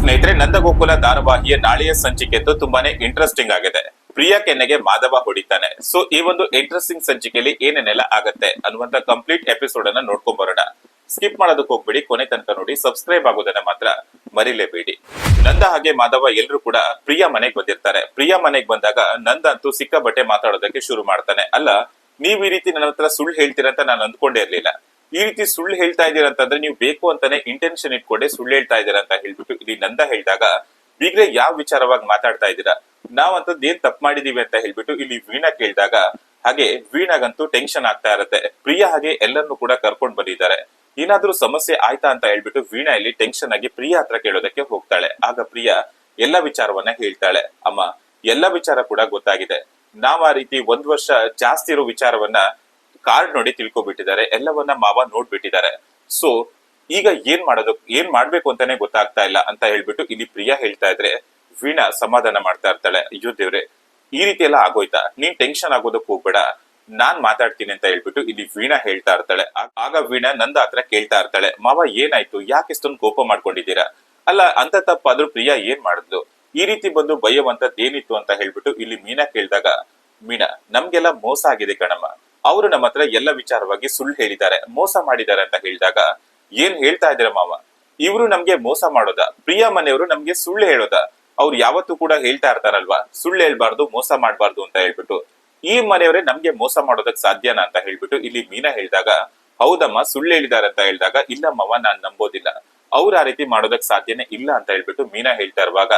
ಸ್ನೇಹಿತರೆ, ನಂದಗೋಕುಲ ಧಾರಾವಾಹಿಯ ನಾಳೆಯ ಸಂಚಿಕೆದ್ದು ತುಂಬಾನೇ ಇಂಟ್ರೆಸ್ಟಿಂಗ್ ಆಗಿದೆ. ಪ್ರಿಯಾ ಕೆನ್ನೆಗೆ ಮಾಧವ ಹೊಡಿತಾನೆ. ಸೊ ಈ ಒಂದು ಇಂಟ್ರೆಸ್ಟಿಂಗ್ ಸಂಚಿಕೆಯಲ್ಲಿ ಏನೇನೆಲ್ಲ ಆಗತ್ತೆ ಅನ್ನುವಂತ ಕಂಪ್ಲೀಟ್ ಎಪಿಸೋಡ್ ಅನ್ನ ನೋಡ್ಕೊಂಡ್ ಬರೋಣ. ಸ್ಕಿಪ್ ಮಾಡೋದಕ್ಕೆ ಹೋಗ್ಬೇಡಿ, ಕೊನೆ ತನಕ ನೋಡಿ. ಸಬ್ಸ್ಕ್ರೈಬ್ ಆಗೋದನ್ನ ಮಾತ್ರ ಮರಿಲೇಬೇಡಿ. ನಂದ ಹಾಗೆ ಮಾಧವ ಎಲ್ರು ಕೂಡ ಪ್ರಿಯಾ ಮನೆಗೆ ಬಂದಿರ್ತಾರೆ. ಪ್ರಿಯಾ ಮನೆಗೆ ಬಂದಾಗ ನಂದ ಅಂತೂ ಸಿಕ್ಕಾಬಟ್ಟೆ ಮಾತಾಡೋದಕ್ಕೆ ಶುರು ಮಾಡ್ತಾನೆ. ಅಲ್ಲ, ನೀವ್ ಈ ರೀತಿ ನನ್ನ ಹತ್ರ ಸುಳ್ಳು ಹೇಳ್ತೀರಂತ ನಾನು ಅಂದ್ಕೊಂಡೇ ಇರ್ಲಿಲ್ಲ. ಈ ರೀತಿ ಸುಳ್ಳು ಹೇಳ್ತಾ ಇದೀರ ಅಂತಂದ್ರೆ ನೀವು ಬೇಕು ಅಂತಾನೆ ಇಂಟೆನ್ಷನ್ ಇಟ್ಕೊಂಡೆ ಸುಳ್ಳು ಹೇಳ್ತಾ ಇದೀರ ಅಂತ ಹೇಳ್ಬಿಟ್ಟು ಇಲ್ಲಿ ನಂದ ಹೇಳಿದಾಗ, ಬೀಗ್ರೆ ಯಾವ ವಿಚಾರವಾಗಿ ಮಾತಾಡ್ತಾ ಇದ್ದೀರಾ, ನಾವಂತದ್ ಏನ್ ತಪ್ಪು ಮಾಡಿದೀವಿ ಅಂತ ಹೇಳ್ಬಿಟ್ಟು ಇಲ್ಲಿ ವೀಣಾ ಕೇಳಿದಾಗ, ಹಾಗೆ ವೀಣಾಗಂತೂ ಟೆನ್ಷನ್ ಆಗ್ತಾ ಇರತ್ತೆ. ಪ್ರಿಯಾ ಹಾಗೆ ಎಲ್ಲರನ್ನು ಕೂಡ ಕರ್ಕೊಂಡ್ ಬಂದಿದ್ದಾರೆ. ಏನಾದ್ರೂ ಸಮಸ್ಯೆ ಆಯ್ತಾ ಅಂತ ಹೇಳ್ಬಿಟ್ಟು ವೀಣಾ ಇಲ್ಲಿ ಟೆನ್ಷನ್ ಆಗಿ ಪ್ರಿಯಾ ಹತ್ರ ಕೇಳೋದಕ್ಕೆ ಹೋಗ್ತಾಳೆ. ಆಗ ಪ್ರಿಯಾ ಎಲ್ಲ ವಿಚಾರವನ್ನ ಹೇಳ್ತಾಳೆ. ಅಮ್ಮ, ಎಲ್ಲ ವಿಚಾರ ಕೂಡ ಗೊತ್ತಾಗಿದೆ. ನಾವ್ ಆ ರೀತಿ 1 ವರ್ಷ ಜಾಸ್ತಿ ಇರೋ ವಿಚಾರವನ್ನ ಕಾರ್ಡ್ ನೋಡಿ ತಿಳ್ಕೊಬಿಟ್ಟಿದ್ದಾರೆ. ಎಲ್ಲವನ್ನ ಮಾವ ನೋಡ್ಬಿಟ್ಟಿದ್ದಾರೆ. ಸೊ ಈಗ ಏನ್ ಮಾಡ್ಬೇಕು ಅಂತಾನೆ ಗೊತ್ತಾಗ್ತಾ ಇಲ್ಲ ಅಂತ ಹೇಳ್ಬಿಟ್ಟು ಇಲ್ಲಿ ಪ್ರಿಯಾ ಹೇಳ್ತಾ ಇದ್ರೆ, ವೀಣಾ ಸಮಾಧಾನ ಮಾಡ್ತಾ ಇರ್ತಾಳೆ. ಅಯ್ಯೋ ದೇವ್ರೆ, ಈ ರೀತಿ ಎಲ್ಲ ಆಗೋಯ್ತಾ, ನೀನ್ ಟೆನ್ಷನ್ ಆಗೋದಕ್ ಹೋಗ್ಬೇಡ, ನಾನ್ ಮಾತಾಡ್ತೀನಿ ಅಂತ ಹೇಳ್ಬಿಟ್ಟು ಇಲ್ಲಿ ವೀಣಾ ಹೇಳ್ತಾ ಇರ್ತಾಳೆ. ಆಗ ವೀಣಾ ನಂದ ಹತ್ರ ಕೇಳ್ತಾ ಇರ್ತಾಳೆ, ಮಾವ ಏನಾಯ್ತು, ಯಾಕೆ ಇಷ್ಟೊಂದು ಕೋಪ ಮಾಡ್ಕೊಂಡಿದ್ದೀರಾ? ಅಲ್ಲ, ಅಂತ ತಪ್ಪಾದ್ರೂ ಪ್ರಿಯಾ ಏನ್ ಮಾಡಿದ್ಲು, ಈ ರೀತಿ ಬಂದು ಭಯವಂತದ್ ಏನಿತ್ತು ಅಂತ ಹೇಳ್ಬಿಟ್ಟು ಇಲ್ಲಿ ಮೀನಾ ಕೇಳಿದಾಗ, ಮೀನಾ, ನಮ್ಗೆಲ್ಲ ಮೋಸ ಆಗಿದೆ ಕಣಮ್ಮ. ಅವರು ನಮ್ಮ ಹತ್ರ ಎಲ್ಲ ವಿಚಾರವಾಗಿ ಸುಳ್ಳು ಹೇಳಿದ್ದಾರೆ, ಮೋಸ ಮಾಡಿದ್ದಾರೆ ಅಂತ ಹೇಳಿದಾಗ, ಏನ್ ಹೇಳ್ತಾ ಇದ್ದೀರ ಮಾವ, ಇವ್ರು ನಮ್ಗೆ ಮೋಸ ಮಾಡೋದ, ಪ್ರಿಯಾ ಮನೆಯವರು ನಮ್ಗೆ ಸುಳ್ಳು ಹೇಳೋದ? ಅವ್ರು ಯಾವತ್ತೂ ಕೂಡ ಹೇಳ್ತಾ ಇರ್ತಾರಲ್ವಾ, ಸುಳ್ಳು ಹೇಳ್ಬಾರ್ದು, ಮೋಸ ಮಾಡ್ಬಾರ್ದು ಅಂತ ಹೇಳ್ಬಿಟ್ಟು. ಈ ಮನೆಯವರೇ ನಮ್ಗೆ ಮೋಸ ಮಾಡೋದಕ್ ಸಾಧ್ಯನಾ ಅಂತ ಹೇಳ್ಬಿಟ್ಟು ಇಲ್ಲಿ ಮೀನಾ ಹೇಳಿದಾಗ, ಹೌದಮ್ಮ ಸುಳ್ಳು ಹೇಳಿದಾರೆ ಅಂತ ಹೇಳಿದಾಗ, ಇಲ್ಲ ಮಾವ, ನಾನ್ ನಂಬೋದಿಲ್ಲ, ಅವ್ರು ಆ ರೀತಿ ಮಾಡೋದಕ್ ಸಾಧ್ಯನೇ ಇಲ್ಲ ಅಂತ ಹೇಳ್ಬಿಟ್ಟು ಮೀನಾ ಹೇಳ್ತಾ ಇರುವಾಗ,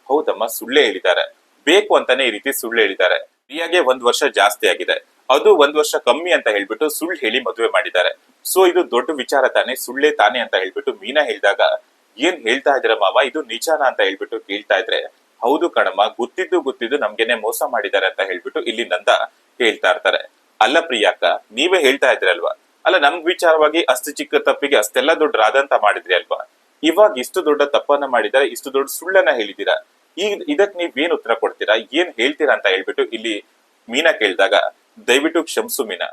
ಹೌದಮ್ಮ ಸುಳ್ಳೇ ಹೇಳಿದ್ದಾರೆ, ಬೇಕು ಅಂತಾನೆ ಈ ರೀತಿ ಸುಳ್ಳು ಹೇಳಿದ್ದಾರೆ. ಪ್ರಿಯಾಗೆ 1 ವರ್ಷ ಜಾಸ್ತಿ ಆಗಿದೆ, ಅದು 1 ವರ್ಷ ಕಮ್ಮಿ ಅಂತ ಹೇಳ್ಬಿಟ್ಟು ಸುಳ್ಳು ಹೇಳಿ ಮದುವೆ ಮಾಡಿದ್ದಾರೆ. ಸೊ ಇದು ದೊಡ್ಡ ವಿಚಾರ ತಾನೆ, ಸುಳ್ಳೇ ತಾನೆ ಅಂತ ಹೇಳ್ಬಿಟ್ಟು ಮೀನಾ ಹೇಳಿದಾಗ, ಏನ್ ಹೇಳ್ತಾ ಇದ್ರ ಮಾವ, ಇದು ನಿಜಾನ ಅಂತ ಹೇಳ್ಬಿಟ್ಟು ಕೇಳ್ತಾ ಇದ್ರೆ, ಹೌದು ಕಣಮ್ಮ, ಗೊತ್ತಿದ್ದು ನಮ್ಗೆನೆ ಮೋಸ ಮಾಡಿದ್ದಾರೆ ಅಂತ ಹೇಳ್ಬಿಟ್ಟು ಇಲ್ಲಿ ನಂದ ಹೇಳ್ತಾ ಇರ್ತಾರೆ. ಅಲ್ಲ ಪ್ರಿಯಾಕ್ಕ, ನೀವೇ ಹೇಳ್ತಾ ಇದ್ರಲ್ವಾ, ಅಲ್ಲ ನಮ್ ವಿಚಾರವಾಗಿ ಅಷ್ಟು ಚಿಕ್ಕ ತಪ್ಪಿಗೆ ಅಷ್ಟೆಲ್ಲ ದೊಡ್ಡ ರಾದಂತ ಮಾಡಿದ್ರಿ ಅಲ್ವಾ, ಇವಾಗ ಇಷ್ಟು ದೊಡ್ಡ ತಪ್ಪನ್ನ ಮಾಡಿದ್ದಾರೆ, ಇಷ್ಟು ದೊಡ್ಡ ಸುಳ್ಳನ್ನ ಹೇಳಿದೀರಾ, ಈಗ ಇದಕ್ ನೀವ್ ಏನ್ ಉತ್ತರ ಕೊಡ್ತೀರಾ, ಏನ್ ಹೇಳ್ತೀರಾ ಅಂತ ಹೇಳ್ಬಿಟ್ಟು ಇಲ್ಲಿ ಮೀನಾ ಕೇಳಿದಾಗ, ದಯವಿಟ್ಟು ಕ್ಷಮಿಸು ಮೀನಾ,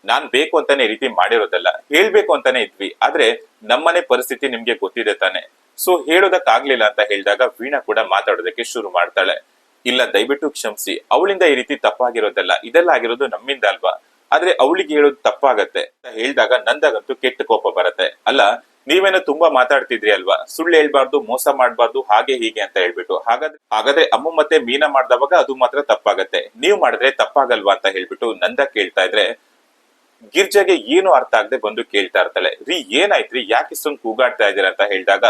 ನಾನ್ ಬೇಕು ಅಂತಾನೆ ಈ ರೀತಿ ಮಾಡಿರೋದಲ್ಲ, ಹೇಳ್ಬೇಕು ಅಂತಾನೆ ಇದ್ವಿ, ಆದ್ರೆ ನಮ್ಮನೆ ಪರಿಸ್ಥಿತಿ ನಿಮ್ಗೆ ಗೊತ್ತಿದೆ ತಾನೆ, ಸೊ ಹೇಳೋದಕ್ ಆಗ್ಲಿಲ್ಲ ಅಂತ ಹೇಳಿದಾಗ ವೀಣಾ ಕೂಡ ಮಾತಾಡೋದಕ್ಕೆ ಶುರು ಮಾಡ್ತಾಳೆ. ಇಲ್ಲ, ದಯವಿಟ್ಟು ಕ್ಷಮಿಸಿ, ಅವಳಿಂದ ಈ ರೀತಿ ತಪ್ಪಾಗಿರೋದಲ್ಲ, ಇದೆಲ್ಲ ಆಗಿರೋದು ನಮ್ಮಿಂದ ಅಲ್ವಾ, ಆದ್ರೆ ಅವಳಿಗೆ ಹೇಳೋದು ತಪ್ಪಾಗತ್ತೆ ಅಂತ ಹೇಳಿದಾಗ ನಂದಾಗಂತೂ ಕೆಟ್ಟ ಕೋಪ ಬರತ್ತೆ. ಅಲ್ಲ, ನೀವೇನೋ ತುಂಬಾ ಮಾತಾಡ್ತಿದ್ರಿ ಅಲ್ವಾ, ಸುಳ್ಳು ಹೇಳ್ಬಾರ್ದು, ಮೋಸ ಮಾಡ್ಬಾರ್ದು, ಹಾಗೆ ಹೀಗೆ ಅಂತ ಹೇಳ್ಬಿಟ್ಟು, ಹಾಗಾದ್ರೆ ಅಮ್ಮ ಮತ್ತೆ ಮೀನಾ ಮಾಡ್ದವಾಗ ಅದು ಮಾತ್ರ ತಪ್ಪಾಗತ್ತೆ, ನೀವ್ ಮಾಡಿದ್ರೆ ತಪ್ಪಾಗಲ್ವಾ ಅಂತ ಹೇಳ್ಬಿಟ್ಟು ನಂದ ಕೇಳ್ತಾ ಇದ್ರೆ, ಗಿರ್ಜಾಗೆ ಏನು ಅರ್ಥ ಆಗದೆ ಬಂದು ಕೇಳ್ತಾ ಇರ್ತಾಳೆ, ರೀ ಏನಾಯ್ತ್ರಿ, ಯಾಕೆ ಇಷ್ಟೊಂದು ಕೂಗಾಡ್ತಾ ಇದೀರ ಅಂತ ಹೇಳಿದಾಗ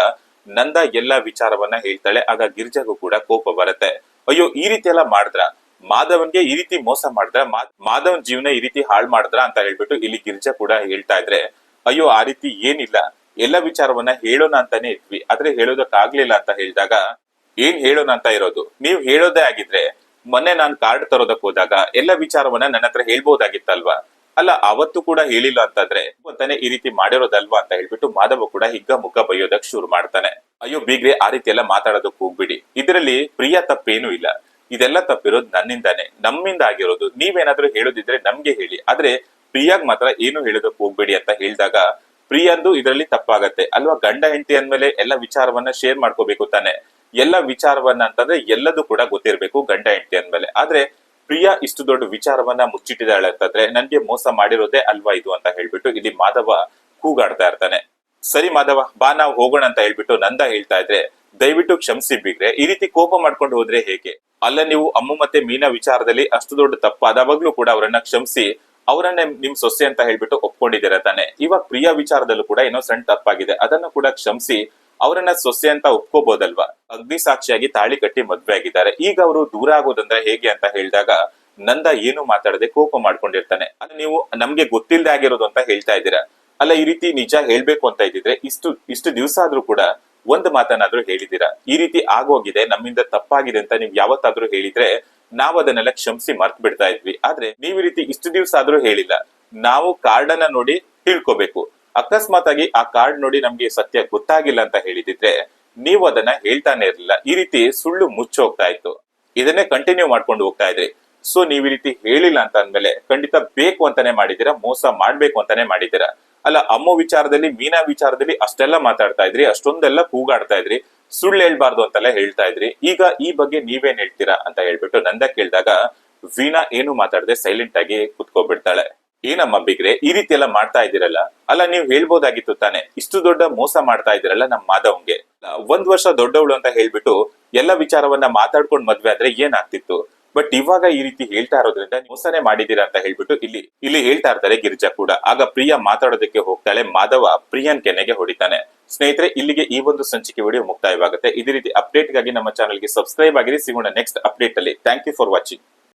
ನಂದ ಎಲ್ಲಾ ವಿಚಾರವನ್ನ ಹೇಳ್ತಾಳೆ. ಆಗ ಗಿರ್ಜಾಗೂ ಕೂಡ ಕೋಪ ಬರುತ್ತೆ. ಅಯ್ಯೋ, ಈ ರೀತಿ ಎಲ್ಲ ಮಾಡಿದ್ರ, ಮಾಧವನ್ಗೆ ಈ ರೀತಿ ಮೋಸ ಮಾಡಿದ್ರ, ಮಾಧವನ್ ಜೀವನ ಈ ರೀತಿ ಹಾಳು ಮಾಡಿದ್ರ ಅಂತ ಹೇಳ್ಬಿಟ್ಟು ಇಲ್ಲಿ ಗಿರ್ಜಾ ಕೂಡ ಹೇಳ್ತಾ ಇದ್ರೆ, ಅಯ್ಯೋ ಆ ರೀತಿ ಏನಿಲ್ಲ, ಎಲ್ಲ ವಿಚಾರವನ್ನ ಹೇಳೋಣ ಅಂತಾನೆ ಇದ್ವಿ, ಆದ್ರೆ ಹೇಳೋದಕ್ ಆಗ್ಲಿಲ್ಲ ಅಂತ ಹೇಳಿದಾಗ, ಏನ್ ಹೇಳೋಣ ಅಂತ ಇರೋದು, ನೀವ್ ಹೇಳೋದೇ ಆಗಿದ್ರೆ ಮೊನ್ನೆ ನಾನ್ ಕಾರ್ಡ್ ತರೋದಕ್ ಹೋದಾಗ ಎಲ್ಲ ವಿಚಾರವನ್ನ ನನ್ನ ಹತ್ರ ಹೇಳ್ಬೋದಾಗಿತ್ತಲ್ವಾ, ಅಲ್ಲ ಅವತ್ತು ಕೂಡ ಹೇಳಿಲ್ಲ ಅಂತಂದ್ರೆ ಅಂತಾನೆ ಈ ರೀತಿ ಮಾಡಿರೋದಲ್ವಾ ಅಂತ ಹೇಳ್ಬಿಟ್ಟು ಮಾಧವ ಕೂಡ ಹಿಗ್ಗ ಮುಗ್ಗ ಬೈಯೋದಕ್ ಶುರು ಮಾಡ್ತಾನೆ. ಅಯ್ಯೋ ಬೀಗ್ರೆ, ಆ ರೀತಿ ಎಲ್ಲ ಮಾತಾಡೋದಕ್ ಹೋಗ್ಬಿಡಿ, ಇದರಲ್ಲಿ ಪ್ರಿಯಾ ತಪ್ಪೇನು ಇಲ್ಲ, ಇದೆಲ್ಲ ತಪ್ಪಿರೋದು ನನ್ನಿಂದಾನೆ, ನಮ್ಮಿಂದ ಆಗಿರೋದು, ನೀವೇನಾದ್ರೂ ಹೇಳೋದಿದ್ರೆ ನಮ್ಗೆ ಹೇಳಿ, ಆದ್ರೆ ಪ್ರಿಯಾಗ್ ಮಾತ್ರ ಏನು ಹೇಳೋದಕ್ ಹೋಗ್ಬೇಡಿ ಅಂತ ಹೇಳಿದಾಗ, ಪ್ರಿಯಾಂದು ಇದರಲ್ಲಿ ತಪ್ಪಾಗತ್ತೆ ಅಲ್ವಾ, ಗಂಡ ಹೆಂಡತಿ ಅಂದ್ಮೇಲೆ ಎಲ್ಲ ವಿಚಾರವನ್ನ ಶೇರ್ ಮಾಡ್ಕೋಬೇಕು ತಾನೆ, ಎಲ್ಲ ವಿಚಾರವನ್ನ ಅಂತಂದ್ರೆ ಎಲ್ಲದೂ ಕೂಡ ಗೊತ್ತಿರ್ಬೇಕು ಗಂಡ ಹೆಂಡತಿ ಅಂದ್ಮೇಲೆ, ಆದ್ರೆ ಪ್ರಿಯಾ ಇಷ್ಟು ದೊಡ್ಡ ವಿಚಾರವನ್ನ ಮುಚ್ಚಿಟ್ಟಿದ್ದಾಳೆ ಅಂತಂದ್ರೆ ನನ್ಗೆ ಮೋಸ ಮಾಡಿರೋದೇ ಅಲ್ವಾ ಇದು ಅಂತ ಹೇಳ್ಬಿಟ್ಟು ಇಲ್ಲಿ ಮಾಧವ ಕೂಗಾಡ್ತಾ ಇರ್ತಾನೆ. ಸರಿ ಮಾಧವ, ಬಾ ನಾವ್ ಹೋಗೋಣ ಅಂತ ಹೇಳ್ಬಿಟ್ಟು ನಂದ ಹೇಳ್ತಾ ಇದ್ರೆ, ದಯವಿಟ್ಟು ಕ್ಷಮಿಸಿ ಬಿಗ್ರೆ, ಈ ರೀತಿ ಕೋಪ ಮಾಡ್ಕೊಂಡು ಹೋದ್ರೆ ಹೇಗೆ, ಅಲ್ಲ ನೀವು ಅಮ್ಮ ಮತ್ತೆ ಮೀನಾ ವಿಚಾರದಲ್ಲಿ ಅಷ್ಟು ದೊಡ್ಡ ತಪ್ಪಾದವಾಗ್ಲೂ ಕೂಡ ಅವರನ್ನ ಕ್ಷಮಿಸಿ ಅವರನ್ನೇ ನಿಮ್ ಸೊಸೆ ಅಂತ ಹೇಳ್ಬಿಟ್ಟು ಒಪ್ಕೊಂಡಿದ್ದೀರ ತಾನೆ, ಇವಾಗ ಪ್ರಿಯಾ ವಿಚಾರದಲ್ಲೂ ಕೂಡ ಏನೋ ಸಣ್ಣ ತಪ್ಪಾಗಿದೆ, ಅದನ್ನು ಕೂಡ ಕ್ಷಮಿಸಿ ಅವರನ್ನ ಸೊಸೆ ಅಂತ ಒಪ್ಕೋಬಹುದಲ್ವಾ, ಅಗ್ನಿ ಸಾಕ್ಷಿಯಾಗಿ ತಾಳಿ ಕಟ್ಟಿ ಮದ್ವೆ ಆಗಿದ್ದಾರೆ, ಈಗ ಅವರು ದೂರ ಆಗೋದಂದ್ರೆ ಹೇಗೆ ಅಂತ ಹೇಳಿದಾಗ ನಂದ ಏನು ಮಾತಾಡದೆ ಕೋಪ ಮಾಡ್ಕೊಂಡಿರ್ತಾನೆ. ಅದು ನೀವು ನಮ್ಗೆ ಗೊತ್ತಿಲ್ಲದೆ ಆಗಿರೋದು ಅಂತ ಹೇಳ್ತಾ ಇದ್ದೀರಾ, ಅಲ್ಲ ಈ ರೀತಿ ನಿಜ ಹೇಳ್ಬೇಕು ಅಂತ ಇದ್ದಿದ್ರೆ ಇಷ್ಟು ದಿವಸ ಆದ್ರೂ ಕೂಡ ಒಂದ್ ಮಾತನಾದ್ರೂ ಹೇಳಿದೀರಾ, ಈ ರೀತಿ ಆಗೋಗಿದೆ, ನಮ್ಮಿಂದ ತಪ್ಪಾಗಿದೆ ಅಂತ ನೀವ್ ಯಾವತ್ತಾದ್ರೂ ಹೇಳಿದ್ರೆ ನಾವ್ ಅದನ್ನೆಲ್ಲ ಕ್ಷಮಿಸಿ ಮರ್ತ್ ಬಿಡ್ತಾ ಇದ್ವಿ, ಆದ್ರೆ ನೀವ್ ಈ ರೀತಿ ಇಷ್ಟು ದಿವಸ ಆದ್ರೂ ಹೇಳಿಲ್ಲ, ನಾವು ಕಾರ್ಡ್ ಅನ್ನ ನೋಡಿ ತಿಳ್ಕೋಬೇಕು, ಅಕಸ್ಮಾತ್ ಆಗಿ ಆ ಕಾರ್ಡ್ ನೋಡಿ ನಮ್ಗೆ ಸತ್ಯ ಗೊತ್ತಾಗಿಲ್ಲ ಅಂತ ಹೇಳಿದಿದ್ರೆ ನೀವು ಅದನ್ನ ಹೇಳ್ತಾನೆ ಇರ್ಲಿಲ್ಲ, ಈ ರೀತಿ ಸುಳ್ಳು ಮುಚ್ಚೋಗ್ತಾ ಇತ್ತು, ಇದನ್ನೇ ಕಂಟಿನ್ಯೂ ಮಾಡ್ಕೊಂಡು ಹೋಗ್ತಾ ಇದ್ರಿ. ಸೊ ನೀವ್ ಈ ರೀತಿ ಹೇಳಿಲ್ಲ ಅಂತ ಅಂದ್ಮೇಲೆ ಖಂಡಿತ ಬೇಕು ಅಂತಾನೆ ಮಾಡಿದೀರಾ, ಮೋಸ ಮಾಡ್ಬೇಕು ಅಂತಾನೆ ಮಾಡಿದೀರಾ. ಅಲ್ಲ, ಅಮ್ಮ ವಿಚಾರದಲ್ಲಿ ಮೀನಾ ವಿಚಾರದಲ್ಲಿ ಅಷ್ಟೆಲ್ಲ ಮಾತಾಡ್ತಾ ಇದ್ರಿ, ಅಷ್ಟೊಂದೆಲ್ಲ ಕೂಗಾಡ್ತಾ ಇದ್ರಿ, ಸುಳ್ಳು ಹೇಳ್ಬಾರ್ದು ಅಂತೆಲ್ಲ ಹೇಳ್ತಾ ಇದ್ರಿ. ಈಗ ಈ ಬಗ್ಗೆ ನೀವೇನ್ ಹೇಳ್ತೀರಾ ಅಂತ ಹೇಳ್ಬಿಟ್ಟು ನಂದ ಕೇಳಿದಾಗ ವೀಣಾ ಏನು ಮಾತಾಡದೆ ಸೈಲೆಂಟ್ ಆಗಿ ಕುತ್ಕೋಬಿಡ್ತಾಳೆ. ಏನಮ್ಮ ಬಿಗ್ರೆ ಈ ರೀತಿ ಎಲ್ಲ ಮಾಡ್ತಾ ಇದ್ದೀರಲ್ಲ, ಅಲ್ಲ ನೀವ್ ಹೇಳ್ಬೋದಾಗಿತ್ತು ತಾನೆ, ಇಷ್ಟು ದೊಡ್ಡ ಮೋಸ ಮಾಡ್ತಾ ಇದ್ದೀರಲ್ಲ ನಮ್ ಮಾಧವ್ಗೆ. 1 ವರ್ಷ ದೊಡ್ಡವಳು ಅಂತ ಹೇಳ್ಬಿಟ್ಟು ಎಲ್ಲ ವಿಚಾರವನ್ನ ಮಾತಾಡ್ಕೊಂಡ್ ಮದ್ವೆ ಆದ್ರೆ ಏನಾಗ್ತಿತ್ತು. ಬಟ್ ಇವಾಗ ಈ ರೀತಿ ಹೇಳ್ತಾ ಇರೋದ್ರಿಂದ ಮೋಸನೆ ಮಾಡಿದೀರಾ ಅಂತ ಹೇಳ್ಬಿಟ್ಟು ಇಲ್ಲಿ ಹೇಳ್ತಾ ಇರ್ತಾರೆ ಗಿರಿಜಾ ಕೂಡ. ಆಗ ಪ್ರಿಯಾ ಮಾತಾಡೋದಕ್ಕೆ ಹೋಗ್ತಾಳೆ, ಮಾಧವ ಪ್ರಿಯನ್ ಕೆನ್ನೆಗೆ ಹೊಡಿತಾನೆ. ಸ್ನೇಹಿತರೆ, ಇಲ್ಲಿಗೆ ಈ ಒಂದು ಸಂಚಿಕೆ ವಿಡಿಯೋ ಮುಕ್ತಾಯವಾಗುತ್ತೆ. ಇದೇ ರೀತಿ ಅಪ್ಡೇಟ್ ಗಾಗಿ ನಮ್ಮ ಚಾನಲ್ಗೆ ಸಬ್ಸ್ಕ್ರೈಬ್ ಆಗಿರಿ. ಸಿಗೋಣ ನೆಕ್ಸ್ಟ್ ಅಪ್ಡೇಟ್ ಅಲ್ಲಿ. Thank you for watching.